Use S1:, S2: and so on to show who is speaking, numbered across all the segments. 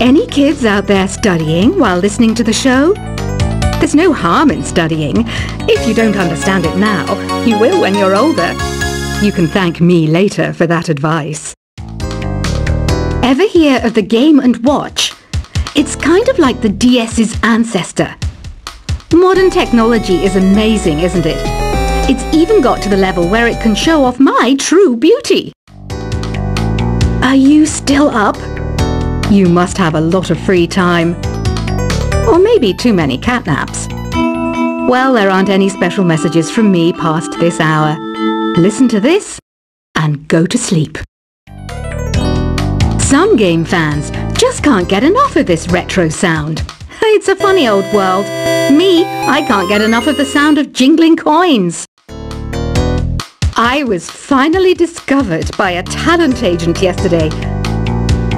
S1: Any kids out there studying while listening to the show? There's no harm in studying. If you don't understand it now, you will when you're older. You can thank me later for that advice. Ever hear of the Game & Watch? It's kind of like the DS's ancestor. Modern technology is amazing, isn't it? It's even got to the level where it can show off my true beauty. Are you still up? You must have a lot of free time. Or maybe too many catnaps. Well, there aren't any special messages from me past this hour. Listen to this and go to sleep. Some game fans just can't get enough of this retro sound. It's a funny old world. Me, I can't get enough of the sound of jingling coins. I was finally discovered by a talent agent yesterday.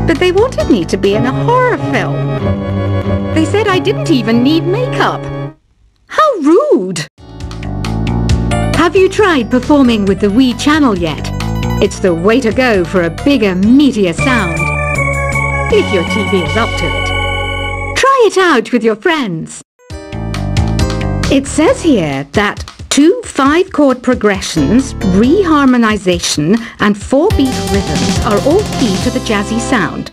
S1: But they wanted me to be in a horror film. They said I didn't even need makeup. How rude! Have you tried performing with the Wii channel yet? It's the way to go for a bigger, meatier sound. If your TV is up to it. Try it out with your friends. It says here that 2 5-chord progressions, reharmonization and 4-beat rhythms are all key to the jazzy sound.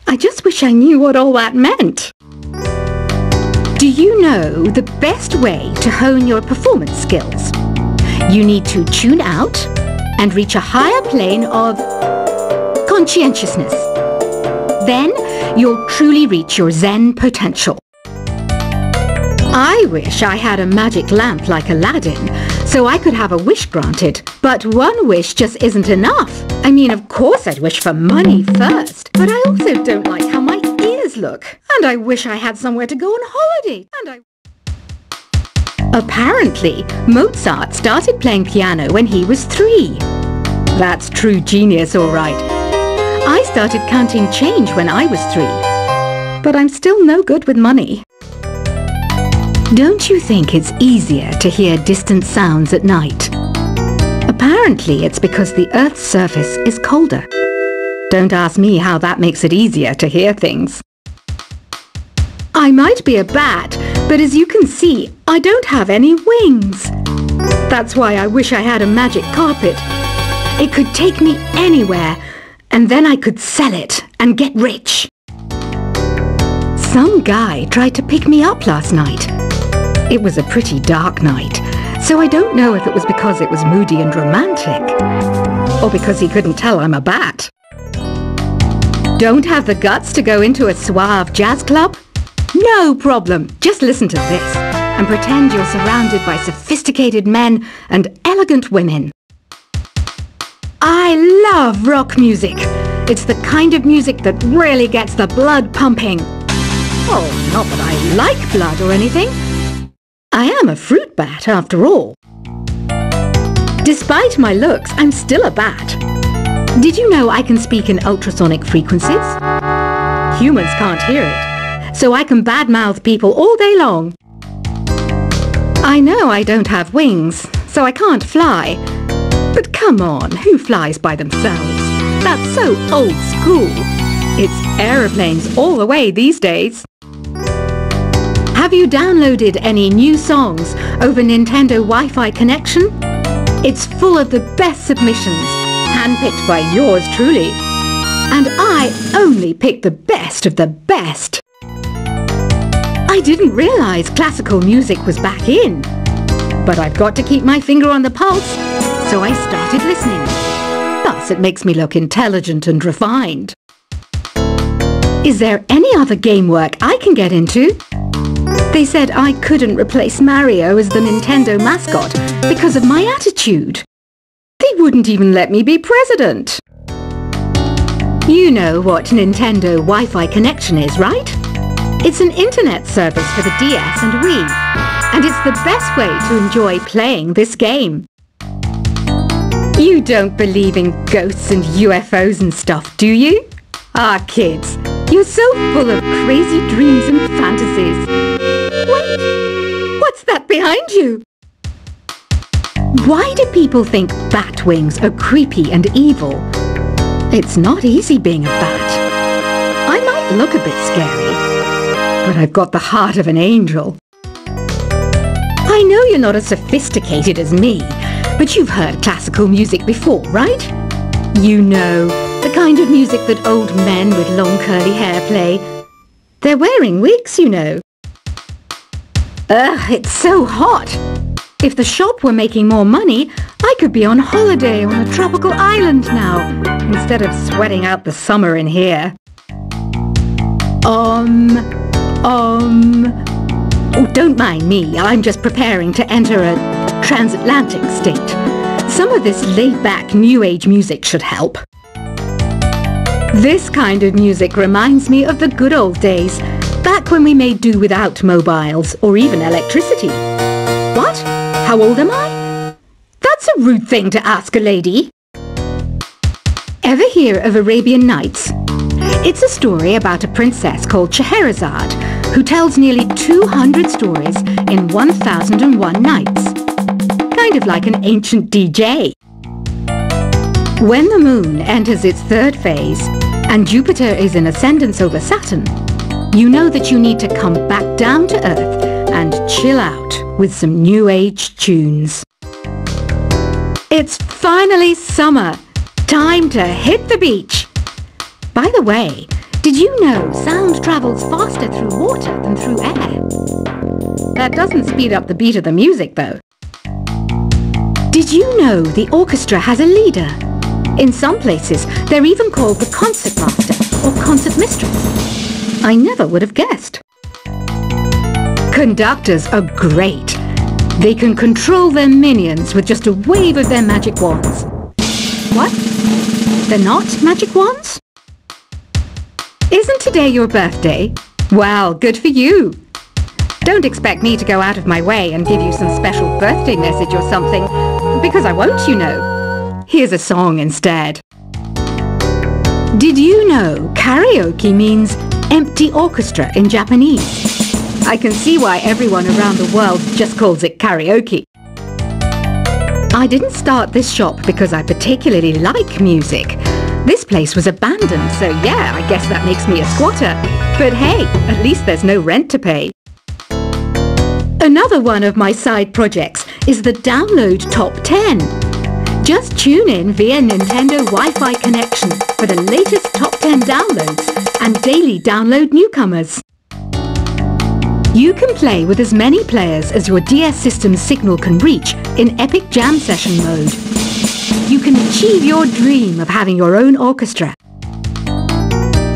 S1: I just wish I knew what all that meant. Do you know the best way to hone your performance skills? You need to tune out and reach a higher plane of conscientiousness. Then you'll truly reach your Zen potential. I wish I had a magic lamp like Aladdin, so I could have a wish granted. But one wish just isn't enough. I mean, of course I'd wish for money first, but I also don't like how my ears look. And I wish I had somewhere to go on holiday. Apparently, Mozart started playing piano when he was 3. That's true genius, all right. I started counting change when I was 3. But I'm still no good with money. Don't you think it's easier to hear distant sounds at night? Apparently it's because the Earth's surface is colder. Don't ask me how that makes it easier to hear things. I might be a bat, but as you can see, I don't have any wings. That's why I wish I had a magic carpet. It could take me anywhere, and then I could sell it and get rich. Some guy tried to pick me up last night. It was a pretty dark night, so I don't know if it was because it was moody and romantic, or because he couldn't tell I'm a bat. Don't have the guts to go into a suave jazz club? No problem, just listen to this and pretend you're surrounded by sophisticated men and elegant women. I love rock music. It's the kind of music that really gets the blood pumping. Oh, not that I like blood or anything. I am a fruit bat, after all. Despite my looks, I'm still a bat. Did you know I can speak in ultrasonic frequencies? Humans can't hear it, so I can badmouth people all day long. I know I don't have wings, so I can't fly. But come on, who flies by themselves? That's so old school. It's aeroplanes all the way these days. Have you downloaded any new songs over Nintendo Wi-Fi connection? It's full of the best submissions, handpicked by yours truly. And I only pick the best of the best. I didn't realize classical music was back in. But I've got to keep my finger on the pulse, so I started listening. Plus, it makes me look intelligent and refined. Is there any other game work I can get into? They said I couldn't replace Mario as the Nintendo mascot because of my attitude. They wouldn't even let me be president. You know what Nintendo Wi-Fi connection is, right? It's an internet service for the DS and Wii, and it's the best way to enjoy playing this game. You don't believe in ghosts and UFOs and stuff, do you? Ah, kids, you're so full of crazy dreams and fantasies. Wait, what's that behind you? Why do people think bat wings are creepy and evil? It's not easy being a bat. I might look a bit scary, but I've got the heart of an angel. I know you're not as sophisticated as me, but you've heard classical music before, right? You know, the kind of music that old men with long curly hair play. They're wearing wigs, you know. Ugh, it's so hot. If the shop were making more money, I could be on holiday on a tropical island now, instead of sweating out the summer in here. Oh, don't mind me. I'm just preparing to enter a transatlantic state. Some of this laid-back New Age music should help. This kind of music reminds me of the good old days, back when we made do without mobiles or even electricity. What? How old am I? That's a rude thing to ask a lady. Ever hear of Arabian Nights? It's a story about a princess called Scheherazade, who tells nearly 200 stories in 1001 nights. Kind of like an ancient DJ. When the moon enters its third phase, and Jupiter is in ascendance over Saturn, you know that you need to come back down to Earth and chill out with some New Age tunes. It's finally summer. Time to hit the beach. By the way, did you know sound travels faster through water than through air? That doesn't speed up the beat of the music, though. Did you know the orchestra has a leader? In some places, they're even called the concert master or concert mistress. I never would have guessed. Conductors are great. They can control their minions with just a wave of their magic wands. What? They're not magic wands? Isn't today your birthday? Well, good for you. Don't expect me to go out of my way and give you some special birthday message or something, because I won't, you know. Here's a song instead. Did you know karaoke means empty orchestra in Japanese? I can see why everyone around the world just calls it karaoke. I didn't start this shop because I particularly like music. This place was abandoned, so yeah, I guess that makes me a squatter. But hey, at least there's no rent to pay. Another one of my side projects is the Download Top 10. Just tune in via Nintendo Wi-Fi connection for the latest top 10 downloads and daily download newcomers. You can play with as many players as your DS system's signal can reach in Epic Jam Session mode. You can achieve your dream of having your own orchestra.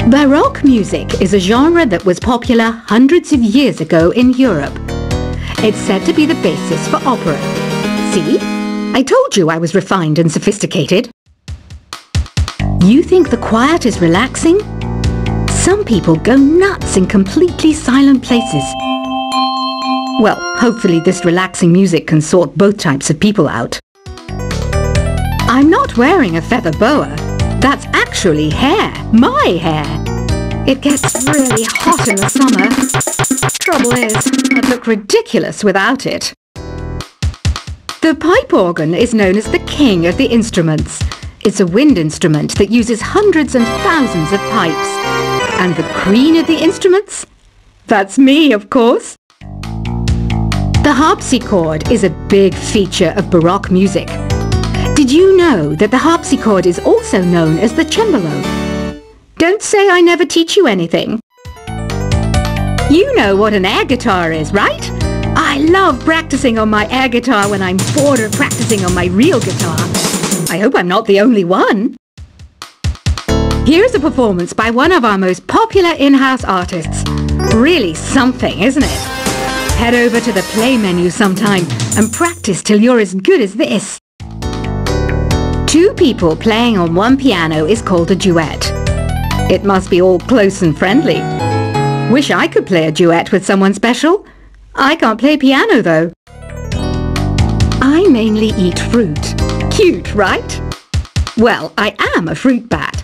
S1: Baroque music is a genre that was popular hundreds of years ago in Europe. It's said to be the basis for opera. See? I told you I was refined and sophisticated. You think the quiet is relaxing? Some people go nuts in completely silent places. Well, hopefully this relaxing music can sort both types of people out. I'm not wearing a feather boa. That's actually hair. My hair. It gets really hot in the summer. Trouble is, I'd look ridiculous without it. The pipe organ is known as the king of the instruments. It's a wind instrument that uses hundreds and thousands of pipes. And the queen of the instruments? That's me, of course. The harpsichord is a big feature of Baroque music. Did you know that the harpsichord is also known as the cembalo? Don't say I never teach you anything. You know what an air guitar is, right? I love practicing on my air guitar when I'm bored of practicing on my real guitar. I hope I'm not the only one. Here's a performance by one of our most popular in-house artists. Really something, isn't it? Head over to the play menu sometime and practice till you're as good as this. Two people playing on one piano is called a duet. It must be all close and friendly. Wish I could play a duet with someone special. I can't play piano though. I mainly eat fruit. Cute, right? Well, I am a fruit bat.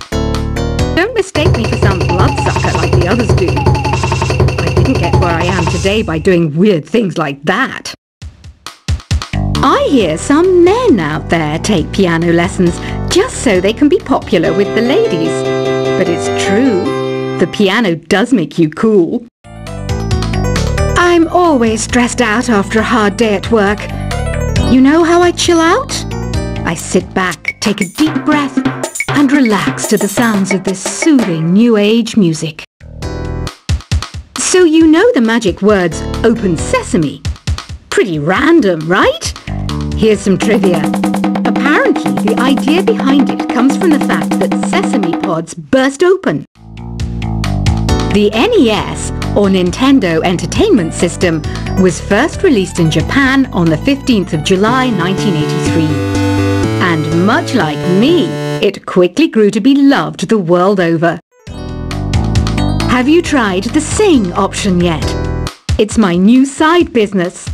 S1: Don't mistake me for some bloodsucker like the others do. I didn't get where I am today by doing weird things like that. I hear some men out there take piano lessons just so they can be popular with the ladies. But it's true. The piano does make you cool. I'm always stressed out after a hard day at work. You know how I chill out? I sit back, take a deep breath, and relax to the sounds of this soothing new age music. So you know the magic words "Open Sesame"? Pretty random, right? Here's some trivia. Apparently, the idea behind it comes from the fact that sesame pods burst open. The NES, or Nintendo Entertainment System, was first released in Japan on the 15th of July 1983. And much like me, it quickly grew to be loved the world over. Have you tried the Sing option yet? It's my new side business.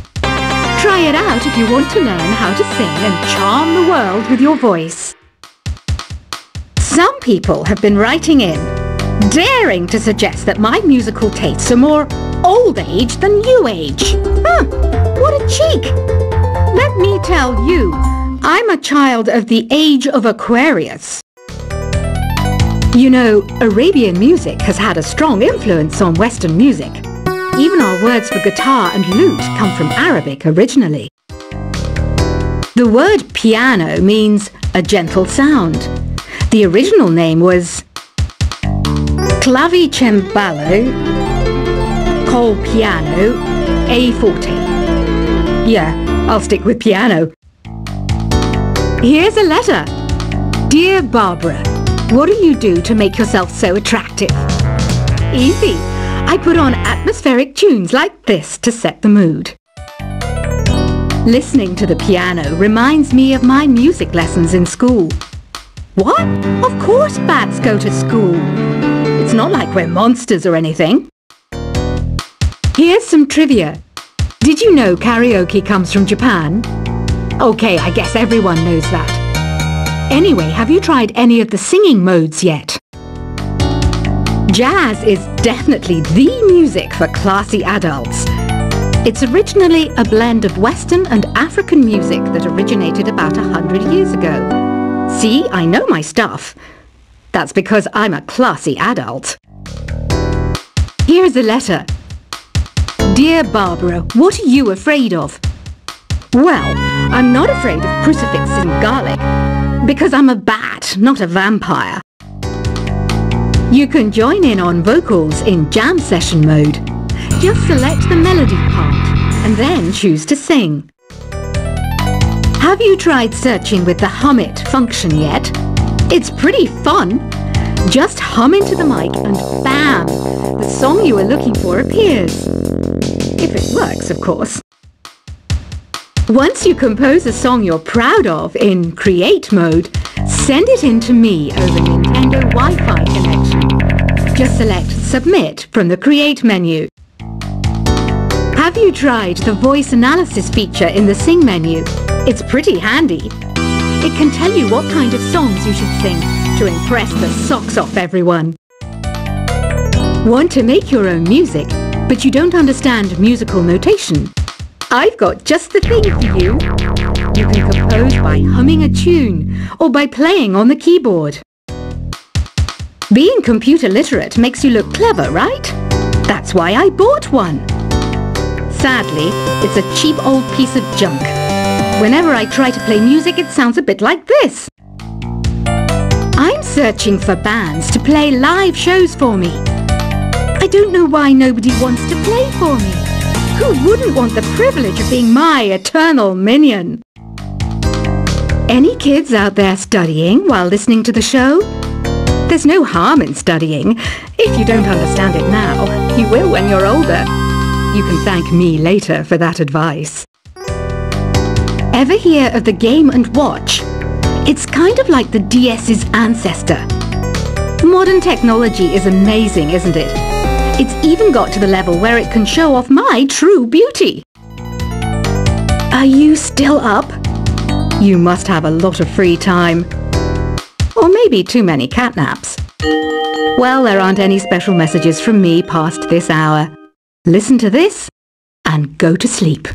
S1: Try it out if you want to learn how to sing and charm the world with your voice. Some people have been writing in, daring to suggest that my musical tastes are more old age than new age. What a cheek! Let me tell you, I'm a child of the age of Aquarius. You know, Arabian music has had a strong influence on Western music. Even our words for guitar and lute come from Arabic originally. The word piano means a gentle sound. The original name was clavicembalo col piano e forte. Yeah, I'll stick with piano. Here's a letter. Dear Barbara, what do you do to make yourself so attractive? Easy. I put on atmospheric tunes like this to set the mood. Listening to the piano reminds me of my music lessons in school. What? Of course bats go to school. It's not like we're monsters or anything. Here's some trivia. Did you know karaoke comes from Japan? Okay, I guess everyone knows that. Anyway, have you tried any of the singing modes yet? Jazz is definitely the music for classy adults. It's originally a blend of Western and African music that originated about 100 years ago. See, I know my stuff. That's because I'm a classy adult. Here's a letter. Dear Barbara, what are you afraid of? Well, I'm not afraid of crucifix and garlic, because I'm a bat, not a vampire. You can join in on vocals in jam session mode. Just select the melody part and then choose to sing. Have you tried searching with the Hum It function yet? It's pretty fun. Just hum into the mic and bam! The song you were looking for appears. If it works, of course. Once you compose a song you're proud of in Create mode, send it in to me over Nintendo Wi-Fi connection. Just select Submit from the Create menu. Have you tried the voice analysis feature in the Sing menu? It's pretty handy. It can tell you what kind of songs you should sing to impress the socks off everyone. Want to make your own music, but you don't understand musical notation? I've got just the thing for you. You can compose by humming a tune or by playing on the keyboard. Being computer literate makes you look clever, right? That's why I bought one. Sadly, it's a cheap old piece of junk. Whenever I try to play music, it sounds a bit like this. I'm searching for bands to play live shows for me. I don't know why nobody wants to play for me. Who wouldn't want the privilege of being my eternal minion? Any kids out there studying while listening to the show? There's no harm in studying. If you don't understand it now, you will when you're older. You can thank me later for that advice. Ever hear of the Game & Watch? It's kind of like the DS's ancestor. Modern technology is amazing, isn't it? It's even got to the level where it can show off my true beauty. Are you still up? You must have a lot of free time. Or maybe too many catnaps. Well, there aren't any special messages from me past this hour. Listen to this and go to sleep.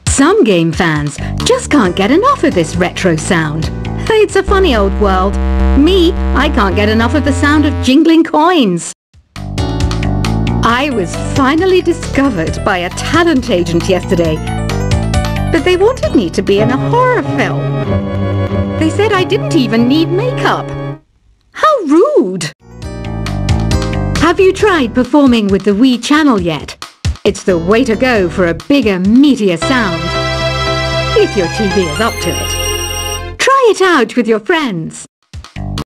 S1: Some game fans just can't get enough of this retro sound. It's a funny old world. Me, I can't get enough of the sound of jingling coins. I was finally discovered by a talent agent yesterday, but they wanted me to be in a horror film. They said I didn't even need makeup. How rude! Have you tried performing with the Wii channel yet? It's the way to go for a bigger, meatier sound. If your TV is up to it. Try it out with your friends.